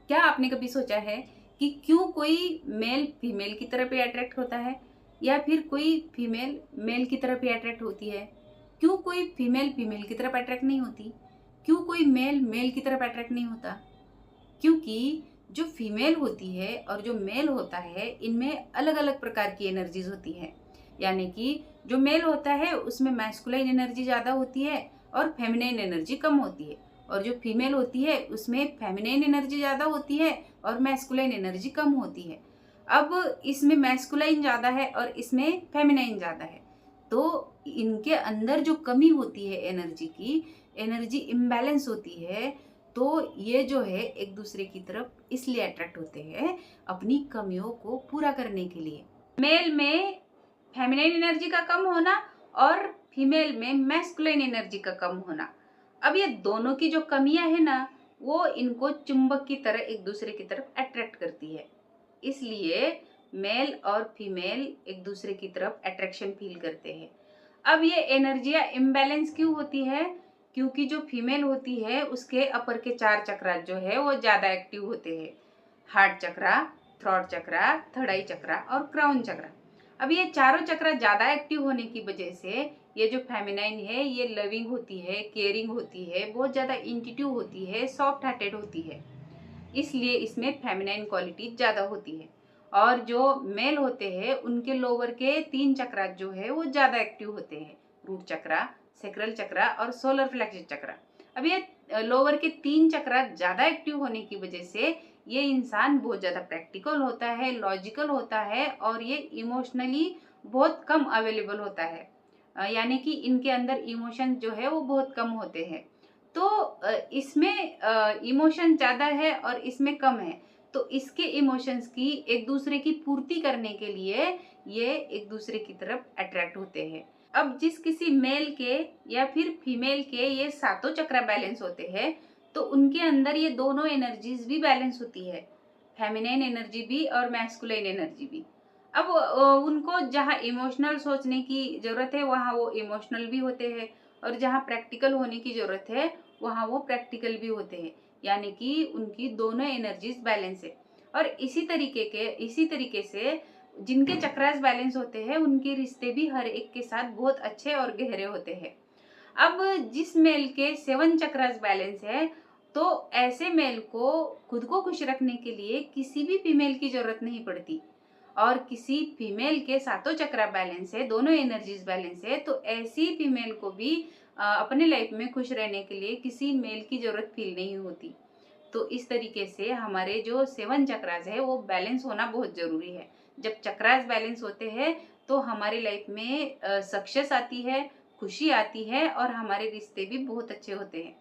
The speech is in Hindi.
क्या आपने कभी सोचा है कि क्यों कोई मेल फीमेल की तरफ ही अट्रैक्ट होता है या फिर कोई फीमेल मेल की तरफ ही अट्रैक्ट होती है? क्यों कोई फीमेल फीमेल की तरफ अट्रैक्ट नहीं होती? क्यों कोई मेल मेल की तरफ अट्रैक्ट नहीं होता? क्योंकि जो फीमेल होती है और जो मेल होता है, इनमें अलग अलग प्रकार की एनर्जीज होती है। यानी कि जो मेल होता है उसमें मैस्कुलाइन एनर्जी ज़्यादा होती है और फेमिनाइन एनर्जी कम होती है, और जो फीमेल होती है उसमें फेमिनाइन एनर्जी ज़्यादा होती है और मैस्कुलाइन एनर्जी कम होती है। अब इसमें मैस्कुलाइन ज़्यादा है और इसमें फेमिनाइन ज़्यादा है, तो इनके अंदर जो कमी होती है एनर्जी की, एनर्जी इम्बैलेंस होती है, तो ये जो है एक दूसरे की तरफ इसलिए अट्रैक्ट होते हैं अपनी कमियों को पूरा करने के लिए। मेल में फेमिनाइन एनर्जी का कम होना और फीमेल में मैस्कुलाइन एनर्जी का कम होना। अब ये दोनों की जो कमियां है ना, वो इनको चुंबक की तरह एक दूसरे की तरफ अट्रैक्ट करती है। इसलिए मेल और फीमेल एक दूसरे की तरफ अट्रैक्शन फील करते हैं। अब ये एनर्जियां इम्बैलेंस क्यों होती है? क्योंकि जो फीमेल होती है उसके अपर के 4 चक्रा जो है वो ज्यादा एक्टिव होते हैं। हार्ट चक्रा, थ्रोट चक्रा, थर्ड आई चक्रा और क्राउन चक्रा। अब ये चारों चक्रा ज्यादा एक्टिव होने की वजह से ये जो फेमिनाइन है ये लविंग होती है, केयरिंग होती है, बहुत ज्यादा इंट्यूटिव होती है, सॉफ्ट हार्टेड होती है। इसलिए इसमें फेमिनाइन क्वालिटी ज्यादा होती है। और जो मेल होते हैं उनके लोअर के 3 चक्रा जो है वो ज्यादा एक्टिव होते हैं। रूट चक्रा, सेक्रल चक्रा और सोलर प्लेक्सस चक्रा। अब ये लोअर के 3 चक्रा ज्यादा एक्टिव होने की वजह से ये इंसान बहुत ज्यादा प्रैक्टिकल होता है, लॉजिकल होता है और ये इमोशनली बहुत कम अवेलेबल होता है। यानी कि इनके अंदर इमोशन जो है वो बहुत कम होते हैं। तो इसमें इमोशन ज़्यादा है और इसमें कम है, तो इसके इमोशंस की एक दूसरे की पूर्ति करने के लिए ये एक दूसरे की तरफ अट्रैक्ट होते हैं। अब जिस किसी मेल के या फिर फीमेल के ये सातों चक्र बैलेंस होते हैं, तो उनके अंदर ये दोनों एनर्जीज भी बैलेंस होती है, फेमिनाइन एनर्जी भी और मैस्कुलाइन एनर्जी भी। अब उनको जहाँ इमोशनल सोचने की जरूरत है वहाँ वो इमोशनल भी होते हैं, और जहाँ प्रैक्टिकल होने की जरूरत है वहाँ वो प्रैक्टिकल भी होते हैं। यानी कि उनकी दोनों एनर्जीज बैलेंस है। और इसी तरीके से जिनके चक्रास बैलेंस होते हैं उनके रिश्ते भी हर एक के साथ बहुत अच्छे और गहरे होते हैं। अब जिस मेल के 7 चक्रास बैलेंस है, तो ऐसे मेल को खुद को खुश रखने के लिए किसी भी फीमेल की जरूरत नहीं पड़ती। और किसी फीमेल के सातों चक्रा बैलेंस है, दोनों एनर्जीज बैलेंस है, तो ऐसी फीमेल को भी अपने लाइफ में खुश रहने के लिए किसी मेल की जरूरत फील नहीं होती। तो इस तरीके से हमारे जो 7 चक्रास है वो बैलेंस होना बहुत जरूरी है। जब चक्रास बैलेंस होते हैं तो हमारी लाइफ में सक्सेस आती है, खुशी आती है और हमारे रिश्ते भी बहुत अच्छे होते हैं।